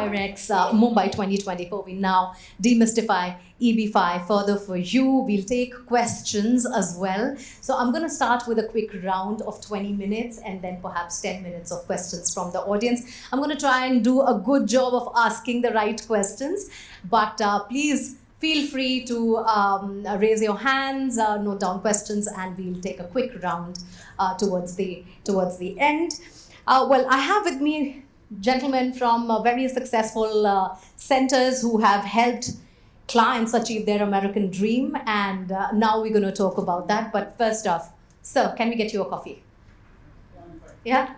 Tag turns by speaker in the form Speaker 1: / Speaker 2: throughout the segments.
Speaker 1: IREX Mumbai 2024. We now demystify EB5 further for you. We'll take questions as well. So I'm going to start with a quick round of 20 minutes and then perhaps 10 minutes of questions from the audience. I'm going to try and do a good job of asking the right questions, but please feel free to raise your hands, note down questions, and we'll take a quick round towards the end. Well, I have with me gentlemen from very successful centers who have helped clients achieve their American dream, and now we're going to talk about that. But first off, sir, can we get you a coffee? Yeah?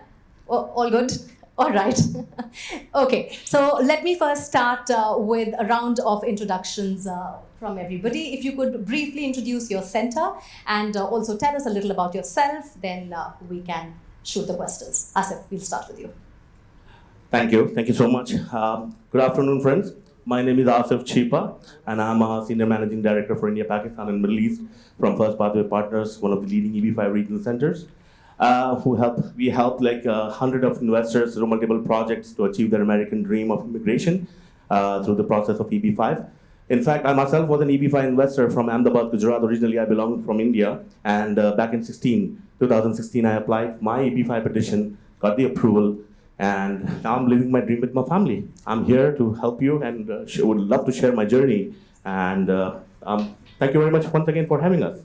Speaker 1: All good? All right. Okay, so let me first start with a round of introductions from everybody. If you could briefly introduce your center and also tell us a little about yourself, then we can shoot the questions. Asif, we'll start with you.
Speaker 2: Thank you. Thank you so much. Good afternoon, friends. My name is Asif Chhipa, and I'm a Senior Managing Director for India, Pakistan, and Middle East from FirstPathway Partners, one of the leading EB5 regional centers. We help like 100 of investors through multiple projects to achieve their American dream of immigration through the process of EB5. In fact, I myself was an EB5 investor from Ahmedabad, Gujarat. Originally, I belonged from India, and back in 2016, I applied my EB5 petition, got the approval, and now I'm living my dream with my family. I'm here to help you and would love to share my journey. And thank you very much once again for having us.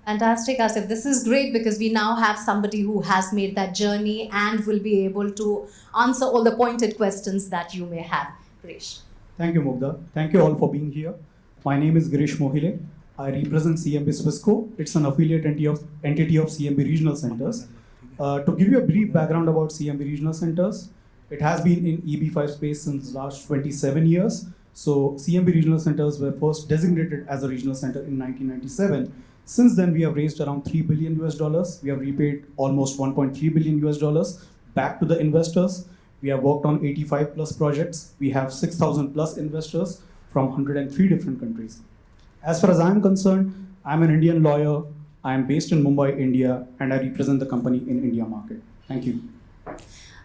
Speaker 1: Fantastic, Asif. This is great because we now have somebody who has made that journey and will be able to answer all the pointed questions that you may have. Girish.
Speaker 3: Thank you, Mugdha. Thank you all for being here. My name is Girish Mohile. I represent CNBC Swissco. It's an affiliate entity of CNB Regional Centers. To give you a brief background about CNB Regional Centers, it has been in EB5 space since last 27 years. So CNB Regional Centers were first designated as a regional center in 1997. Since then, we have raised around $3 billion US. We have repaid almost $1.3 billion US back to the investors. We have worked on 85 plus projects. We have 6,000 plus investors from 103 different countries. As far as I'm concerned, I'm an Indian lawyer. I am based in Mumbai, India, and I represent the company in India market. Thank you.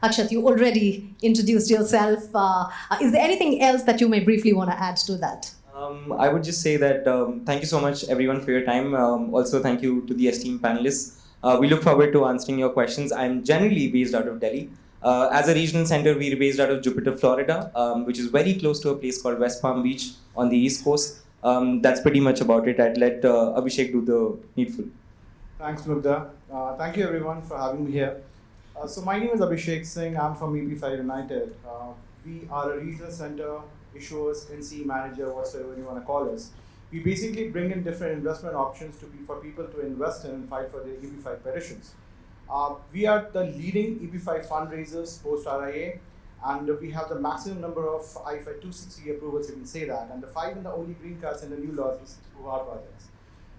Speaker 1: Akshat, you already introduced yourself. Is there anything else that you may briefly want to add to that?
Speaker 4: I would just say that thank you so much, everyone, for your time. Also, thank you to the esteemed panelists. We look forward to answering your questions. I'm generally based out of Delhi. As a regional center, we're based out of Jupiter, Florida, which is very close to a place called West Palm Beach on the East Coast. That's pretty much about it. I'd let Abhishek do the needful.
Speaker 5: Thanks, Mugdha. Thank you, everyone, for having me here. So my name is Abhishek Singh. I'm from EB5 United. We are a regional center, issuers, NC manager, whatsoever you want to call us. We basically bring in different investment options for people to invest in and fight for their EB5 petitions. We are the leading EB5 fundraisers post-RIA, and we have the maximum number of I-5 260 approvals, you can say that, and the 5 and the only green cards in the new laws is through our projects.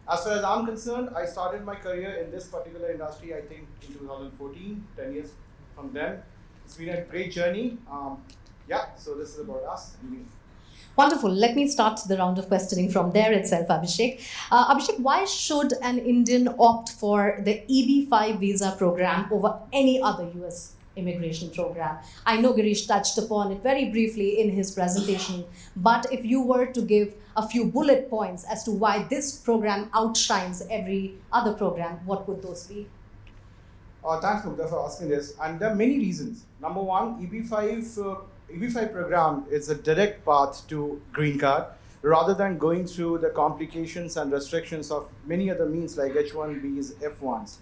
Speaker 5: As far as I'm concerned, I started my career in this particular industry, I think, in 2014, 10 years from then. It's been a great journey. So this is about us and me.
Speaker 1: Wonderful. Let me start the round of questioning from there itself, Abhishek. Abhishek, why should an Indian opt for the EB5 visa program over any other US immigration program? I know Girish touched upon it very briefly in his presentation, but if you were to give a few bullet points as to why this program outshines every other program, what would those be?
Speaker 5: Thanks, Mugdha, for asking this. And there are many reasons. Number one, EB5 program is a direct path to green card rather than going through the complications and restrictions of many other means like H1Bs, F1s.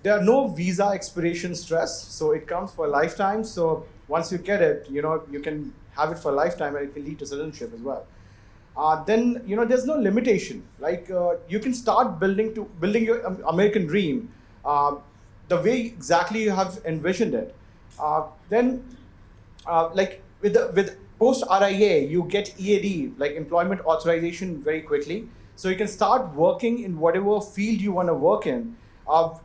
Speaker 5: There are no visa expiration stress, so it comes for a lifetime. So once you get it, you can have it for a lifetime and it can lead to citizenship as well. Then, there's no limitation. Like you can start building your American dream the way exactly you have envisioned it. Like with post-RIA, you get EAD, like employment authorization, very quickly. So you can start working in whatever field you want to work in,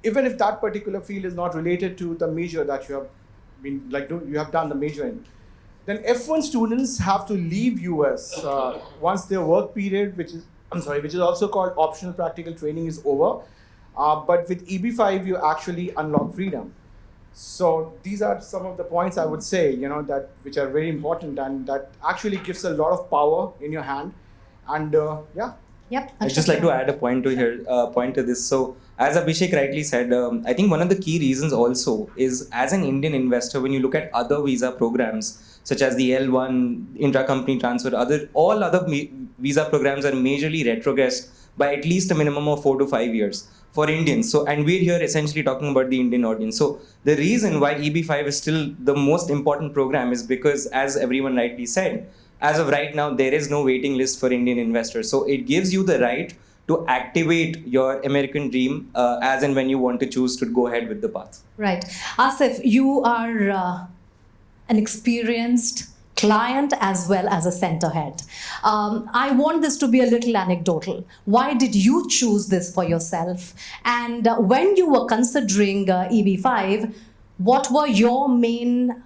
Speaker 5: even if that particular field is not related to the major that you have done the major in. Then F1 students have to leave US once their work period, which is also called optional practical training, is over. But with EB5, you actually unlock freedom. So these are some of the points I would say, that which are very important and that actually gives a lot of power in your hand. And yeah.
Speaker 1: Yep.
Speaker 4: I'd just like to add a point to this. So, as Abhishek rightly said, I think one of the key reasons also is, as an Indian investor, when you look at other visa programs such as the L1, intra-company transfer, all other visa programs are majorly retrogressed by at least a minimum of 4 to 5 years for Indians. So, and we're here essentially talking about the Indian audience. So, the reason why EB5 is still the most important program is because, as everyone rightly said, as of right now, there is no waiting list for Indian investors. So it gives you the right to activate your American dream as and when you want to choose to go ahead with the path.
Speaker 1: Right. Asif, you are an experienced client as well as a center head. I want this to be a little anecdotal. Why did you choose this for yourself? And when you were considering EB5, what were your main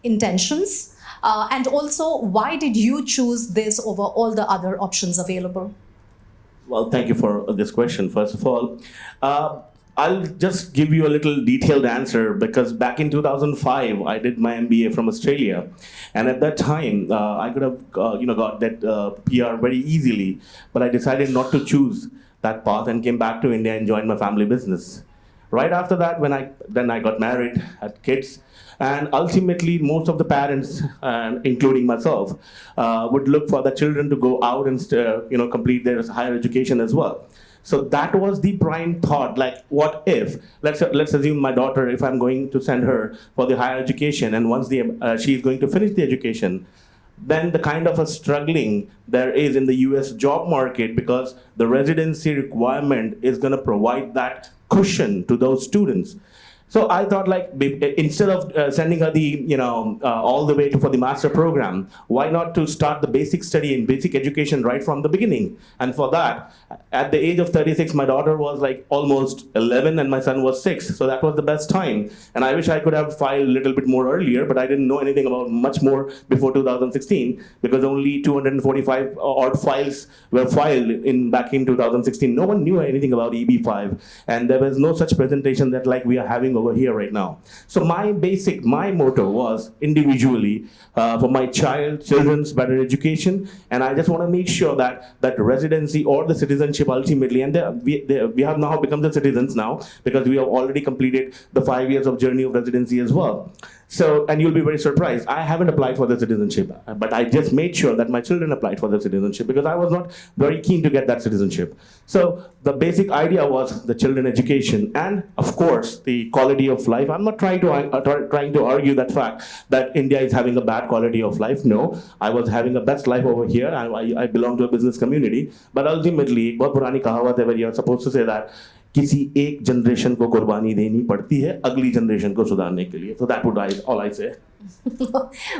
Speaker 1: intentions? And also, why did you choose this over all the other options available?
Speaker 2: Well, thank you for this question. First of all, I'll just give you a little detailed answer because back in 2005, I did my MBA from Australia, and at that time, I could have got that PR very easily, but I decided not to choose that path and came back to India and joined my family business. Right after that, when I got married, had kids, and ultimately most of the parents, including myself, would look for the children to go out and complete their higher education as well. So that was the prime thought, like what if, let's assume my daughter, if I'm going to send her for the higher education, and once she's going to finish the education, then the kind of a struggling there is in the US job market, because the residency requirement is going to provide that cushion to those students. So I thought, like, instead of sending her all the way for the master program, why not to start the basic study in basic education right from the beginning? And for that, at the age of 36, my daughter was like almost 11 and my son was 6. So that was the best time. And I wish I could have filed a little bit more earlier, but I didn't know anything about much more before 2016 because only 245 odd files were filed back in 2016. No one knew anything about EB5, and there was no such presentation that like we are having over here right now. So my motto was individually for my children's better education, and I just want to make sure that residency or the citizenship ultimately, and we have now become the citizens now because we have already completed the 5 years of journey of residency as well. So, and you'll be very surprised, I haven't applied for the citizenship, but I just made sure that my children applied for the citizenship because I was not very keen to get that citizenship. So the basic idea was the children education and, of course, the quality of life. I'm not trying to argue that fact that India is having a bad quality of life. No, I was having the best life over here. I belong to a business community. But ultimately, एक बहुत पुरानी कहावत है where you're supposed to say that किसी एक generation को कुर्बानी देनी पड़ती है अगली जनरेशन को सुधारने के लिए. So that would all I say.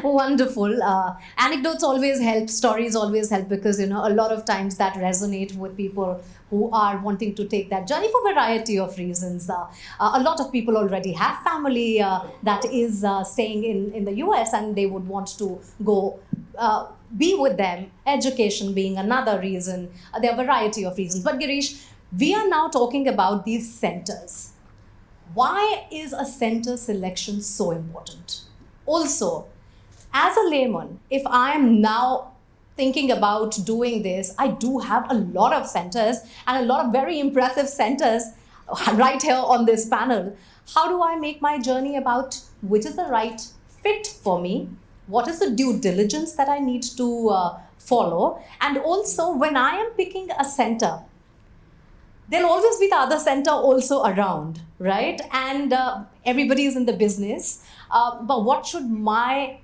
Speaker 1: Wonderful. Anecdotes always help, stories always help because a lot of times that resonate with people who are wanting to take that journey for a variety of reasons. A lot of people already have family that is staying in the US and they would want to go be with them. Education being another reason. There are a variety of reasons. But Girish, we are now talking about these centers. Why is a center selection so important? Also, as a layman, if I am now thinking about doing this, I do have a lot of centers and a lot of very impressive centers right here on this panel. How do I make my journey about which is the right fit for me? What is the due diligence that I need to follow? And also, when I am picking a center, there'll always be the other center also around, right? And everybody is in the business. But what should my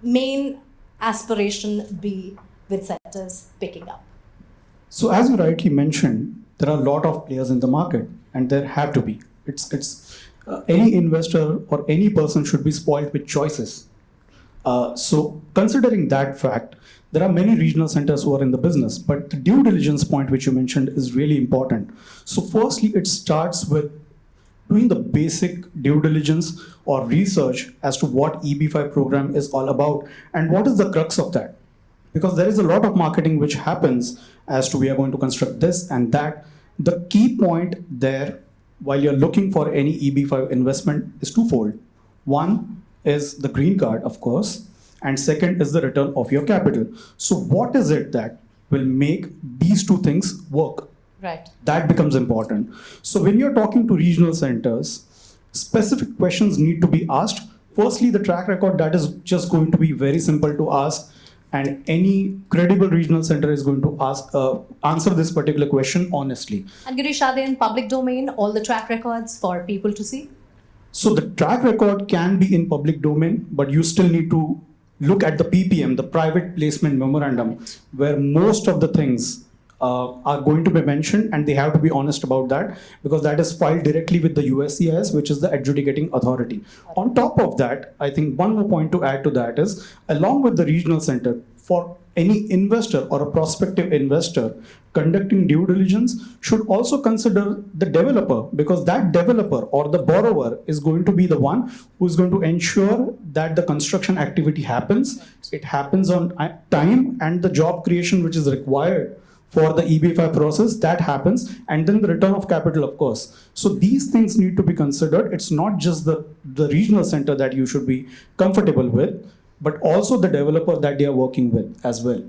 Speaker 1: main aspiration be with centers picking up?
Speaker 3: So as you rightly mentioned, there are a lot of players in the market, and there have to be. Any investor or any person should be spoiled with choices. So considering that fact, there are many regional centers who are in the business, but the due diligence point which you mentioned is really important. So firstly, it starts with doing the basic due diligence or research as to what EB5 program is all about and what is the crux of that. Because there is a lot of marketing which happens as to we are going to construct this and that. The key point there while you're looking for any EB5 investment is twofold. One is the green card, of course, and second is the return of your capital. So what is it that will make these two things work?
Speaker 1: Right.
Speaker 3: That becomes important. So when you're talking to regional centers, specific questions need to be asked. Firstly, the track record, that is just going to be very simple to ask, and any credible regional center is going to answer this particular question honestly.
Speaker 1: And Girish, are they in public domain, all the track records for people to see?
Speaker 3: So the track record can be in public domain, but you still need to look at the PPM, the private placement memorandum, where most of the things are going to be mentioned, and they have to be honest about that, because that is filed directly with the USCIS, which is the adjudicating authority. On top of that, I think one more point to add to that is, along with the regional center, for any investor or a prospective investor conducting due diligence should also consider the developer, because that developer or the borrower is going to be the one who is going to ensure that the construction activity happens, it happens on time, and the job creation which is required for the EB5 process, that happens, and then the return of capital, of course. So these things need to be considered. It's not just the regional center that you should be comfortable with, but also the developer that they are working with as well.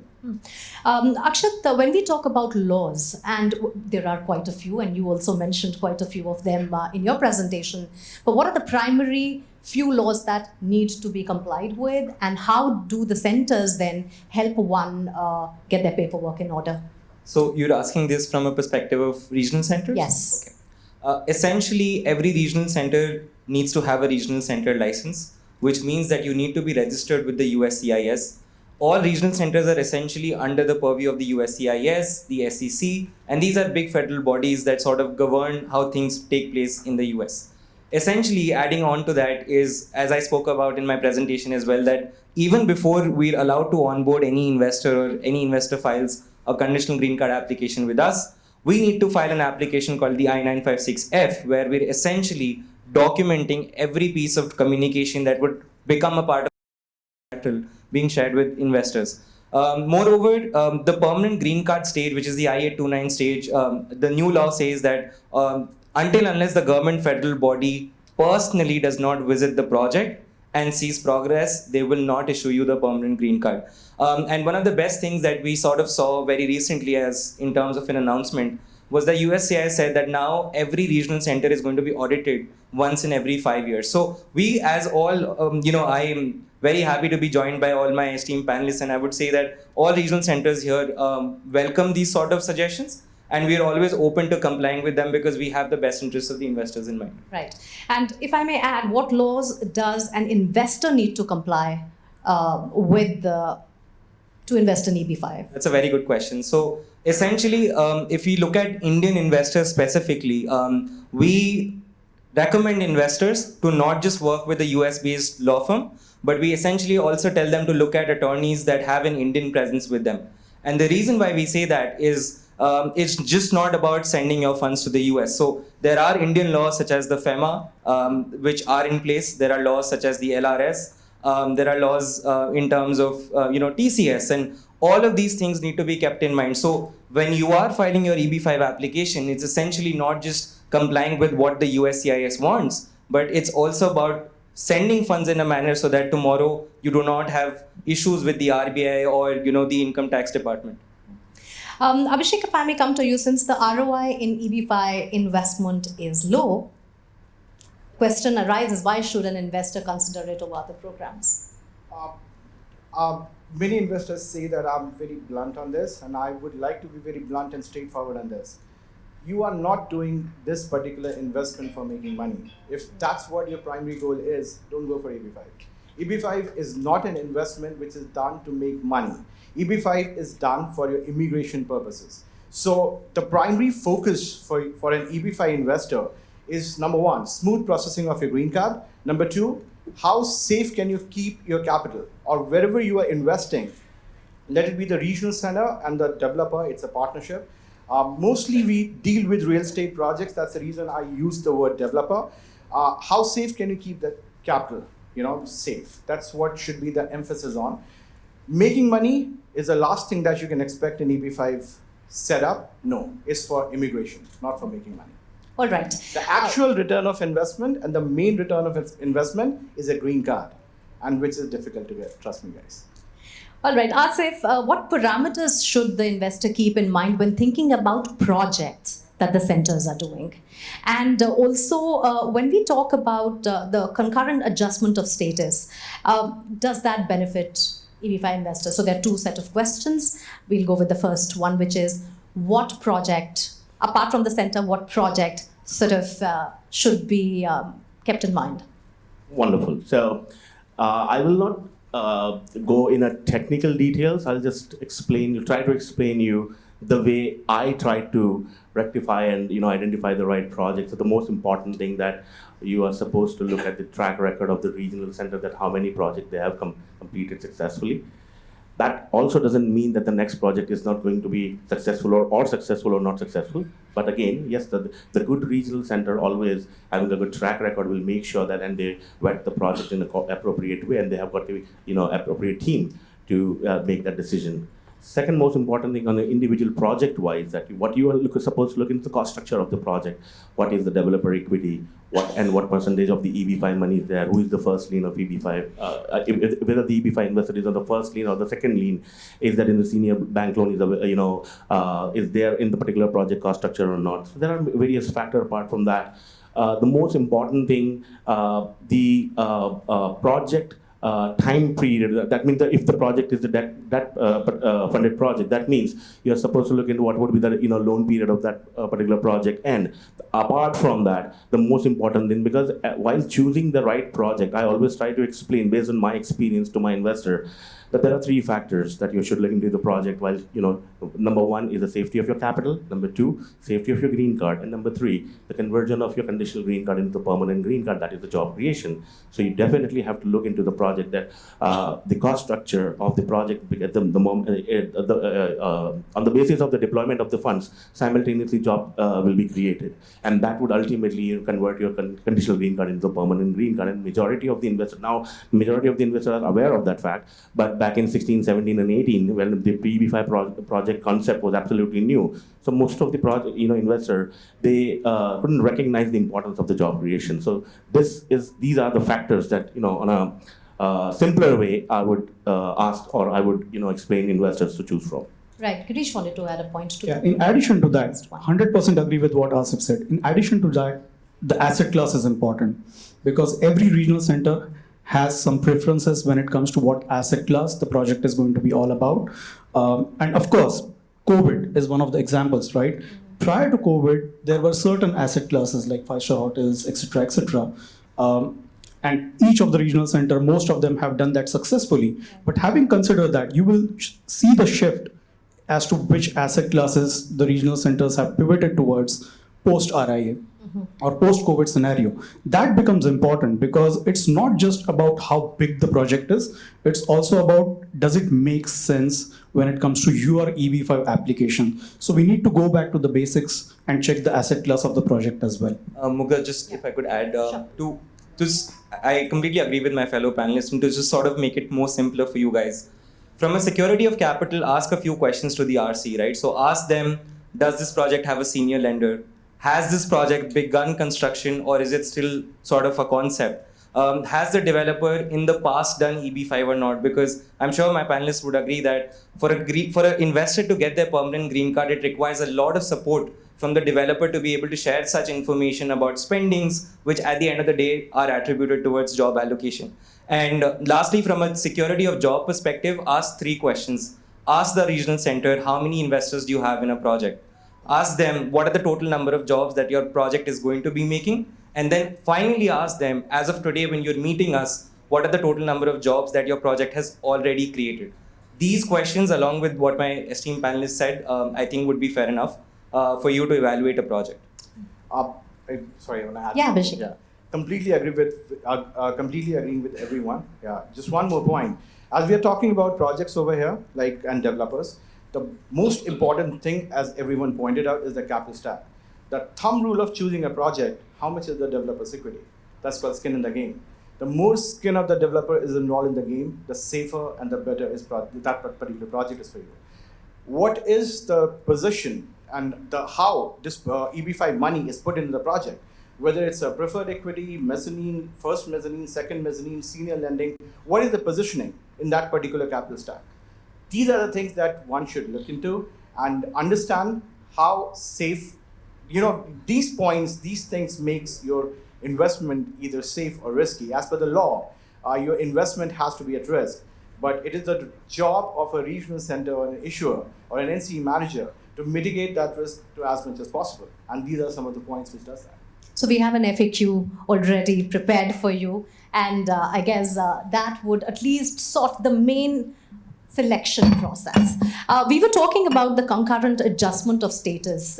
Speaker 1: Akshat, when we talk about laws, and there are quite a few, and you also mentioned quite a few of them in your presentation, but what are the primary few laws that need to be complied with, and how do the centers then help one get their paperwork in order?
Speaker 4: So you're asking this from a perspective of regional centers?
Speaker 1: Yes.
Speaker 4: Okay. Essentially, every regional center needs to have a regional center license, which means that you need to be registered with the USCIS. All regional centers are essentially under the purview of the USCIS, the SEC, and these are big federal bodies that sort of govern how things take place in the US. Essentially, adding on to that is, as I spoke about in my presentation as well, that even before we're allowed to onboard any investor or any investor files a conditional green card application with us, we need to file an application called the I-956F, where we're essentially documenting every piece of communication that would become a part of collateral being shared with investors. Moreover, the permanent green card stage, which is the I-829 stage, the new law says that unless the government federal body personally does not visit the project and sees progress, they will not issue you the permanent green card. And one of the best things that we sort of saw very recently as in terms of an announcement was that USCIS said that now every regional center is going to be audited once in every 5 years. So we as all, I am very happy to be joined by all my esteemed panelists, and I would say that all regional centers here welcome these sort of suggestions, and we are always open to complying with them because we have the best interests of the investors in mind.
Speaker 1: Right. And if I may add, what laws does an investor need to comply with to invest in EB5?
Speaker 4: That's a very good question. So essentially, if we look at Indian investors specifically, we recommend investors to not just work with a US-based law firm, but we essentially also tell them to look at attorneys that have an Indian presence with them. And the reason why we say that is it's just not about sending your funds to the US. So there are Indian laws such as the FEMA, which are in place. There are laws such as the LRS. There are laws in terms of TCS, and all of these things need to be kept in mind. So when you are filing your EB5 application, it's essentially not just complying with what the USCIS wants, but it's also about sending funds in a manner so that tomorrow you do not have issues with the RBI or the income tax department.
Speaker 1: Abhishek, if I may come to you, since the ROI in EB5 investment is low, question arises, why should an investor consider it over other programs?
Speaker 5: Many investors say that I'm very blunt on this, and I would like to be very blunt and straightforward on this. You are not doing this particular investment for making money. If that's what your primary goal is, don't go for EB5. EB5 is not an investment which is done to make money. EB5 is done for your immigration purposes. So the primary focus for an EB5 investor is, number one, smooth processing of your green card. Number two, how safe can you keep your capital, or wherever you are investing, let it be the regional center and the developer, it's a partnership. Mostly we deal with real estate projects. That's the reason I use the word developer. How safe can you keep that capital? Safe. That's what should be the emphasis on. Making money is the last thing that you can expect in EB5 setup. No, it's for immigration, not for making money.
Speaker 1: All right.
Speaker 5: The actual return of investment and the main return of investment is a green card, and which is difficult to get. Trust me, guys.
Speaker 1: All right, Asif, what parameters should the investor keep in mind when thinking about projects that the centers are doing? And also, when we talk about the concurrent adjustment of status, does that benefit EB5 investors? So there are two set of questions. We'll go with the first one, which is what project, apart from the center, what project sort of should be kept in mind?
Speaker 2: Wonderful. So I will not go in a technical details. I'll just try to explain you the way I try to rectify and identify the right project. So the most important thing that you are supposed to look at the track record of the regional center, that how many projects they have completed successfully. That also doesn't mean that the next project is not going to be successful or successful or not successful. But again, yes, the good regional center always having a good track record will make sure that, and they vet the project in the appropriate way, and they have got the appropriate team to make that decision. Second most important thing on the individual project wise, that what you are supposed to look into the cost structure of the project. What is the developer equity? What percentage of the EB5 money is there? Who is the first lien of EB5? Whether the EB5 investor is on the first lien or the second lien, is that in the senior bank loan, is there in the particular project cost structure or not? So there are various factors apart from that. The most important thing, the project time period. That means that if the project is a debt funded project, that means you're supposed to look into what would be the loan period of that particular project. And apart from that, the most important thing, because while choosing the right project, I always try to explain based on my experience to my investor that there are three factors that you should look into the project. While number one is the safety of your capital, number two, safety of your green card, and number three, the conversion of your conditional green card into the permanent green card, that is the job creation. So you definitely have to look into the project, that the cost structure of the project at on the basis of the deployment of the funds, simultaneously job will be created, and that would ultimately convert your conditional green card into the permanent green card. And majority of the investors are aware of that fact, but back in 16, 17, and 18, when the EB5 project concept was absolutely new, so most of the project, investor, they couldn't recognize the importance of the job creation. So these are the factors that on a simpler way I would ask, or I would explain investors to choose from.
Speaker 1: Right, Girish wanted to add a point to
Speaker 3: that. In addition to that, 100% agree with what Asif said. In addition to that, the asset class is important, because every regional center has some preferences when it comes to what asset class the project is going to be all about. And of course, COVID is one of the examples, right? Prior to COVID, there were certain asset classes like five-star hotels, etc., etc. And each of the regional center, most of them have done that successfully. But having considered that, you will see the shift as to which asset classes the regional centers have pivoted towards post-RIA. Or post-COVID scenario. That becomes important, because it's not just about how big the project is, it's also about, does it make sense when it comes to your EB5 application. So we need to go back to the basics and check the asset class of the project as well.
Speaker 4: Mugdha, if I could add, I completely agree with my fellow panelists, and to just sort of make it more simpler for you guys. From a security of capital, ask a few questions to the RC, right? So ask them, does this project have a senior lender? Has this project begun construction, or is it still sort of a concept? Has the developer in the past done EB5 or not? Because I'm sure my panelists would agree that for an investor to get their permanent green card, it requires a lot of support from the developer to be able to share such information about spendings, which at the end of the day are attributed towards job allocation. And lastly, from a security of job perspective, ask three questions. Ask the regional center, how many investors do you have in a project? Ask them, what are the total number of jobs that your project is going to be making? And then finally ask them, as of today, when you're meeting us, what are the total number of jobs that your project has already created? These questions, along with what my esteemed panelists said, I think would be fair enough for you to evaluate a project.
Speaker 5: Sorry, I want to add.
Speaker 1: Yeah, Abhishek.
Speaker 5: Yeah, completely agreeing with everyone. Yeah, just one more point. As we are talking about projects over here, and developers, the most important thing, as everyone pointed out, is the capital stack. The thumb rule of choosing a project, how much is the developer's equity? That's called skin in the game. The more skin of the developer is involved in the game, the safer and the better that particular project is for you. What is the position and how this EB5 money is put into the project, whether it's a preferred equity, mezzanine, first mezzanine, second mezzanine, senior lending, what is the positioning in that particular capital stack? These are the things that one should look into and understand how safe, these points, these things makes your investment either safe or risky. As per the law, your investment has to be at risk, but it is the job of a regional center or an issuer or an NCE manager to mitigate that risk to as much as possible. And these are some of the points which does that.
Speaker 1: So we have an FAQ already prepared for you, and I guess that would at least sort the main selection process. We were talking about the concurrent adjustment of status.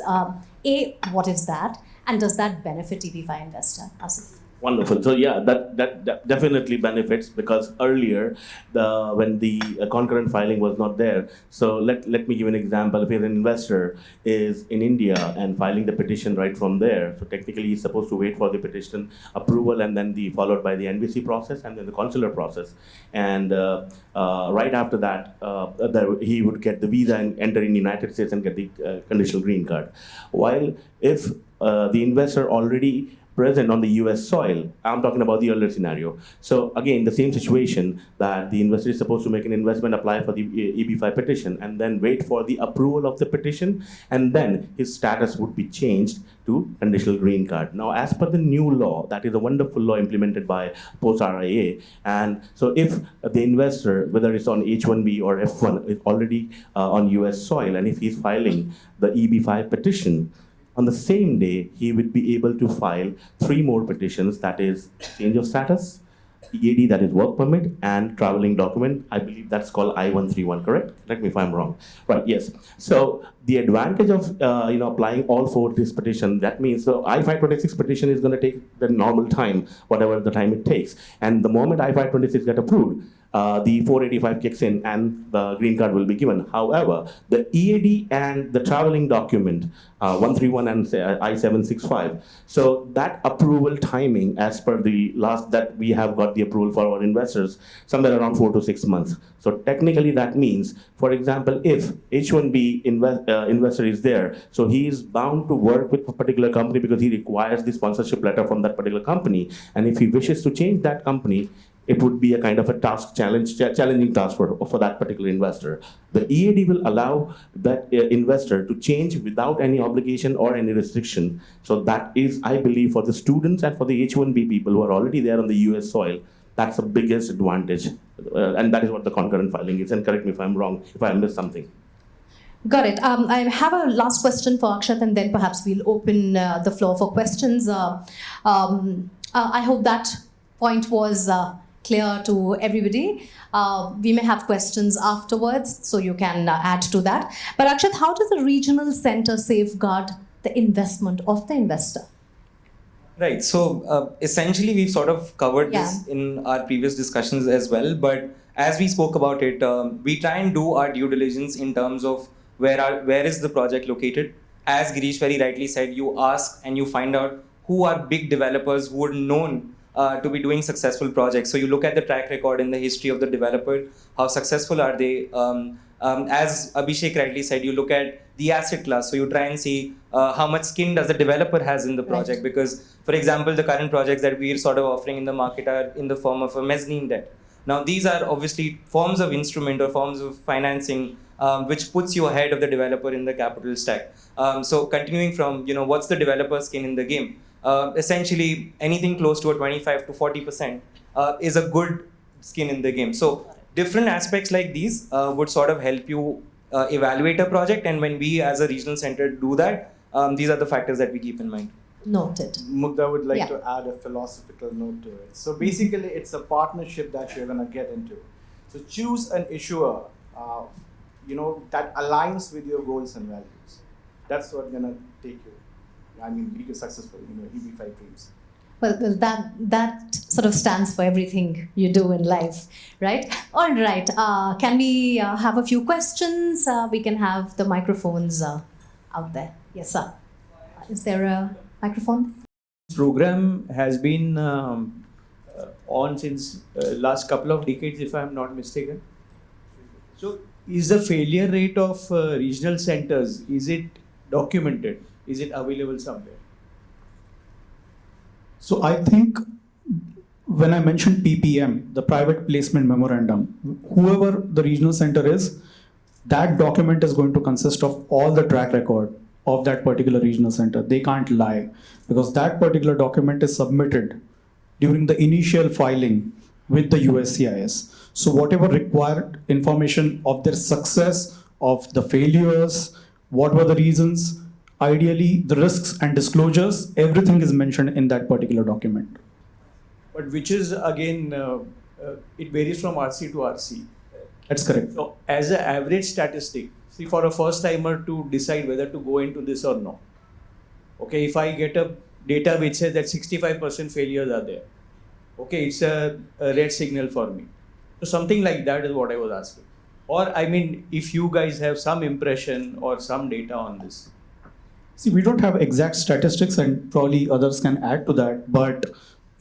Speaker 1: What is that? And does that benefit EB5 investor? Asif?
Speaker 2: Wonderful. So yeah, that definitely benefits, because earlier, when the concurrent filing was not there. So let me give an example. If an investor is in India and filing the petition right from there, so technically he's supposed to wait for the petition approval and then followed by the NVC process and then the consular process. And right after that, he would get the visa and enter in the United States and get the conditional green card. While if the investor already present on the US soil, I'm talking about the earlier scenario. So again, the same situation that the investor is supposed to make an investment, apply for the EB5 petition, and then wait for the approval of the petition, and then his status would be changed to conditional green card. Now, as per the new law, that is a wonderful law implemented by post-RIA, and so if the investor, whether it's on H1B or F1, is already on US soil, and if he's filing the EB5 petition, on the same day, he would be able to file 3 more petitions, that is change of status, EAD, that is work permit, and traveling document. I believe that's called I-131, correct? Correct me if I'm wrong. Right, yes. So the advantage of applying all 4 this petition, that means the I-526 petition is going to take the normal time, whatever the time it takes. And the moment I-526 get approved, the 485 kicks in and the green card will be given. However, the EAD and the traveling document, 131 and I-765, so that approval timing, as per the last that we have got the approval for our investors, somewhere around 4 to 6 months. So technically that means, for example, if H1B investor is there, so he is bound to work with a particular company because he requires the sponsorship letter from that particular company. And if he wishes to change that company, it would be a kind of a challenging task for that particular investor. The EAD will allow that investor to change without any obligation or any restriction. So that is, I believe, for the students and for the H1B people who are already there on the US soil, that's the biggest advantage. And that is what the concurrent filing is. And correct me if I'm wrong, if I missed something.
Speaker 1: Got it. I have a last question for Akshat, and then perhaps we'll open the floor for questions. I hope that point was clear to everybody. We may have questions afterwards, so you can add to that. But Akshat, how does the regional center safeguard the investment of the investor?
Speaker 4: Right. So essentially, we've sort of covered this in our previous discussions as well. But as we spoke about it, we try and do our due diligence in terms of where is the project located. As Girish very rightly said, you ask and you find out who are big developers who are known to be doing successful projects. So you look at the track record and the history of the developer, how successful are they? As Abhishek rightly said, you look at the asset class. So you try and see how much skin does the developer has in the project. Right. Because, for example, the current projects that we're sort of offering in the market are in the form of a mezzanine debt. Now, these are obviously forms of instrument or forms of financing which puts you ahead of the developer in the capital stack. So continuing from, what's the developer skin in the game? Essentially, anything close to a 25 to 40% is a good skin in the game. So different aspects like these would sort of help you evaluate a project. And when we as a regional center do that, these are the factors that we keep in mind.
Speaker 1: Noted.
Speaker 5: Mugdha would like to add a philosophical note to it. So basically, it's a partnership that you're going to get into. So choose an issuer, that aligns with your goals and values. That's what's going to take you. Be successful, EB5 dreams.
Speaker 1: Well, that sort of stands for everything you do in life, right? All right. Can we have a few questions? We can have the microphones out there. Yes, sir. Is there a microphone?
Speaker 6: This program has been on since last couple of decades, if I am not mistaken. So, is the failure rate of regional centers, is it documented? Is it available somewhere?
Speaker 3: So I think when I mentioned PPM, the private placement memorandum, whoever the regional center is, that document is going to consist of all the track record of that particular regional center. They can't lie because that particular document is submitted during the initial filing with the USCIS. So whatever required information of their success, of the failures, what were the reasons, ideally the risks and disclosures, everything is mentioned in that particular document.
Speaker 6: But which is again, it varies from RC to RC.
Speaker 3: That's correct.
Speaker 6: So as an average statistic, see, for a first timer to decide whether to go into this or no. Okay, if I get a data which says that 65% failures are there, okay, it's a red signal for me. So something like that is what I was asking. Or I mean, if you guys have some impression or some data on this.
Speaker 3: See, we don't have exact statistics and probably others can add to that, but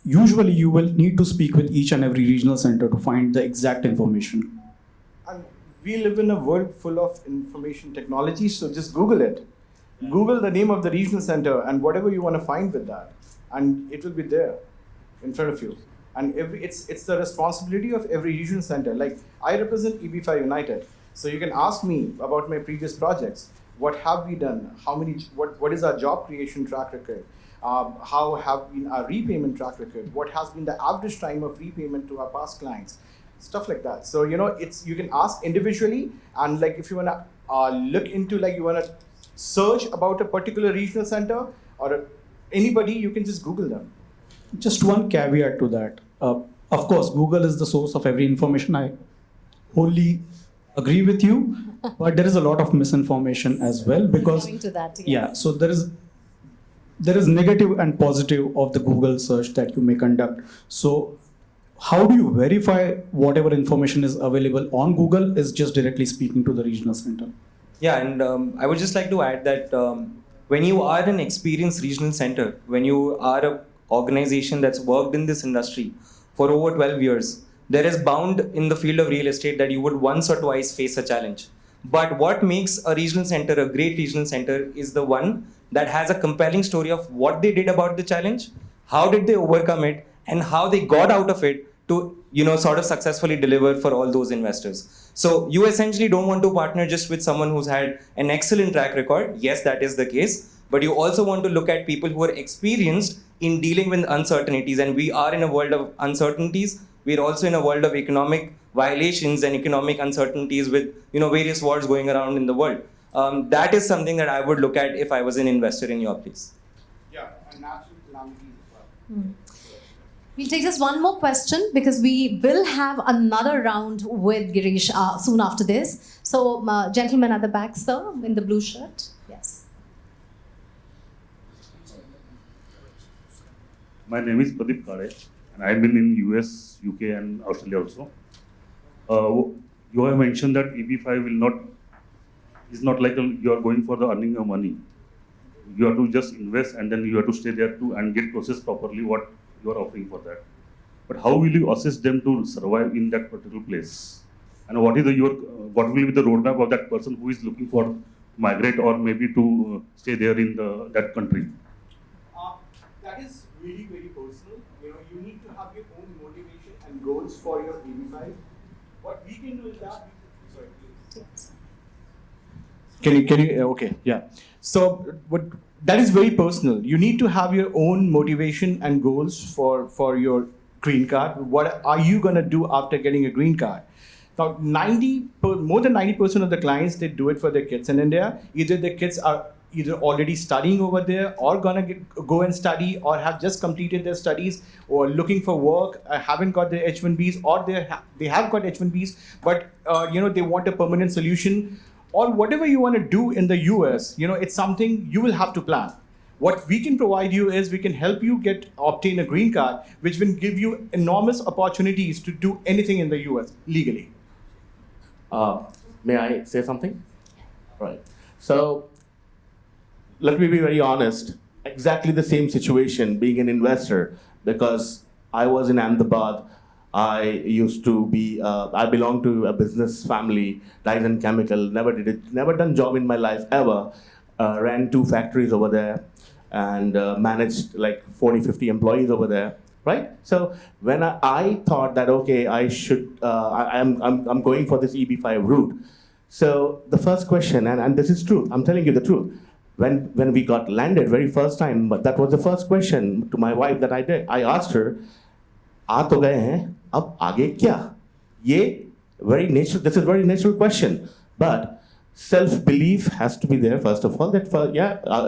Speaker 3: usually you will need to speak with each and every regional center to find the exact information.
Speaker 5: And we live in a world full of information technology, so just Google it. Google the name of the regional center and whatever you want to find with that, and it will be there in front of you. And it's the responsibility of every regional center. Like, I represent EB5 United, so you can ask me about my previous projects. What have we done? What is our job creation track record? How have been our repayment track record? What has been the average time of repayment to our past clients? Stuff like that. So, you can ask individually, and like if you want to look into, like you want to search about a particular regional center or anybody, you can just Google them.
Speaker 3: Just one caveat to that. Of course, Google is the source of every information. I wholly agree with you, but there is a lot of misinformation as well because
Speaker 1: Coming to that, yes.
Speaker 3: yeah. So there is negative and positive of the Google search that you may conduct. So how do you verify whatever information is available on Google is just directly speaking to the regional center.
Speaker 4: Yeah, and I would just like to add that when you are an experienced regional center, when you are an organization that's worked in this industry for over 12 years, there is bound in the field of real estate that you would once or twice face a challenge. But what makes a regional center a great regional center is the one that has a compelling story of what they did about the challenge, how did they overcome it, and how they got out of it to sort of successfully deliver for all those investors. So you essentially don't want to partner just with someone who's had an excellent track record. Yes, that is the case. But you also want to look at people who are experienced in dealing with uncertainties. And we are in a world of uncertainties. We're also in a world of economic violations and economic uncertainties with various wars going around in the world. That is something that I would look at if I was an investor in your place.
Speaker 5: Yeah, and natural calamities as well.
Speaker 1: We'll take just one more question because we will have another round with Girish soon after this. So, gentleman at the back, sir, in the blue shirt. Yes.
Speaker 7: My name is Pradeep Kare, and I've been in US, UK, and Australia also. You have mentioned that EB5 is not like you are going for the earning of money. You have to just invest and then you have to stay there and get processed properly what you are offering for that. But how will you assist them to survive in that particular place? And what will be the roadmap of that person who is looking for migrate or maybe to stay there in that country?
Speaker 5: That is really very personal. You need to have your own motivation and goals for your EB5. What we can do is that. Sorry, please. Can you? Okay, yeah. So that is very personal. You need to have your own motivation and goals for your green card. What are you gonna do after getting a green card? Now, more than 90% of the clients, they do it for their kids in India. Either the kids are either already studying over there or gonna go and study or have just completed their studies or looking for work, haven't got their H1Bs or they have got H1Bs, but they want a permanent solution or whatever you want to do in the US, it's something you will have to plan. What we can provide you is we can help you obtain a green card, which will give you enormous opportunities to do anything in the US legally.
Speaker 2: May I say something? Right. So, let me be very honest. Exactly the same situation being an investor because I was in Ahmedabad. I belong to a business family, dyes and chemical, never done job in my life ever. ran 2 factories over there, and managed like 40, 50 employees over there, right? So when I thought that, okay, I should, I'm going for this EB5 route. So the first question, and this is true, I'm telling you the truth, when we got landed very first time, but that was the first question to my wife that I did. I asked her, "आ तो गए हैं, अब आगे क्या?" ये very natural. This is very natural question, but self-belief has to be there first of all. That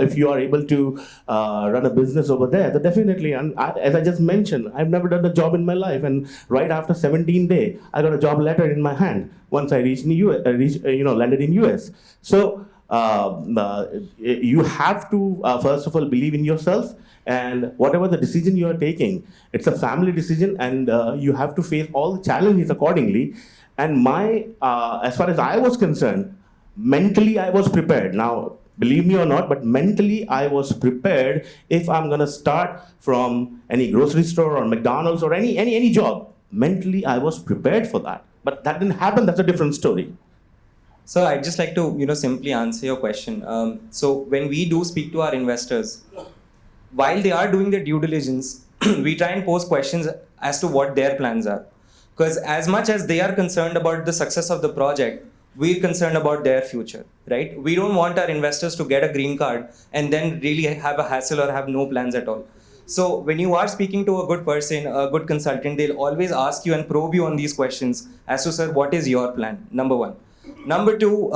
Speaker 2: if you are able to run a business over there, then definitely. And as I just mentioned, I've never done a job in my life, and right after 17 days, I got a job letter in my hand. Once I reached in US, landed in US. So you have to first of all believe in yourself, and whatever the decision you are taking, it's a family decision, and you have to face all the challenges accordingly. And as far as I was concerned, mentally I was prepared. Now, believe me or not, but mentally I was prepared. If I'm gonna start from any grocery store or McDonald's or any job, mentally I was prepared for that. But that didn't happen. That's a different story.
Speaker 4: So I'd just like to simply answer your question. So when we do speak to our investors, while they are doing their due diligence, we try and pose questions as to what their plans are. Because as much as they are concerned about the success of the project, we're concerned about their future, right? We don't want our investors to get a green card and then really have a hassle or have no plans at all. So when you are speaking to a good person, a good consultant, they'll always ask you and probe you on these questions as to, sir, what is your plan? Number one. Number two,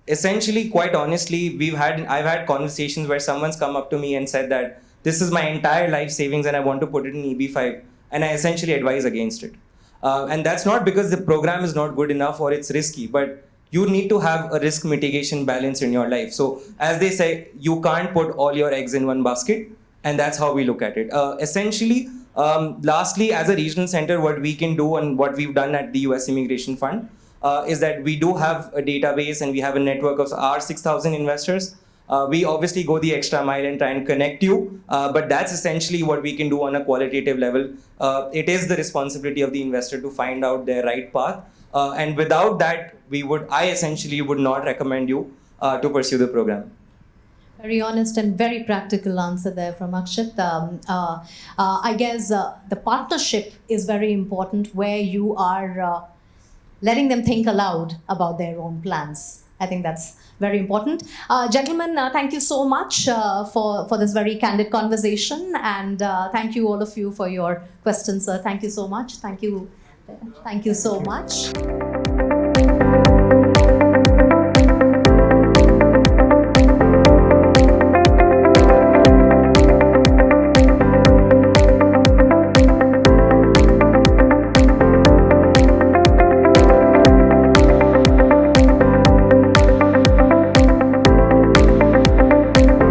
Speaker 4: essentially, quite honestly, I've had conversations where someone's come up to me and said that this is my entire life savings and I want to put it in EB5, and I essentially advise against it. And that's not because the program is not good enough or it's risky, but you need to have a risk mitigation balance in your life. So as they say, you can't put all your eggs in one basket, and that's how we look at it. Essentially, lastly, as a regional center, what we can do and what we've done at the US Immigration Fund is that we do have a database and we have a network of our 6,000 investors. We obviously go the extra mile and try and connect you, but that's essentially what we can do on a qualitative level. It is the responsibility of the investor to find out their right path. And without that, I essentially would not recommend you to pursue the program.
Speaker 1: Very honest and very practical answer there from Akshat. I guess the partnership is very important, where you are letting them think aloud about their own plans. I think that's very important. Gentlemen, thank you so much for this very candid conversation, and thank you all of you for your questions, sir. Thank you so much. Thank you so much.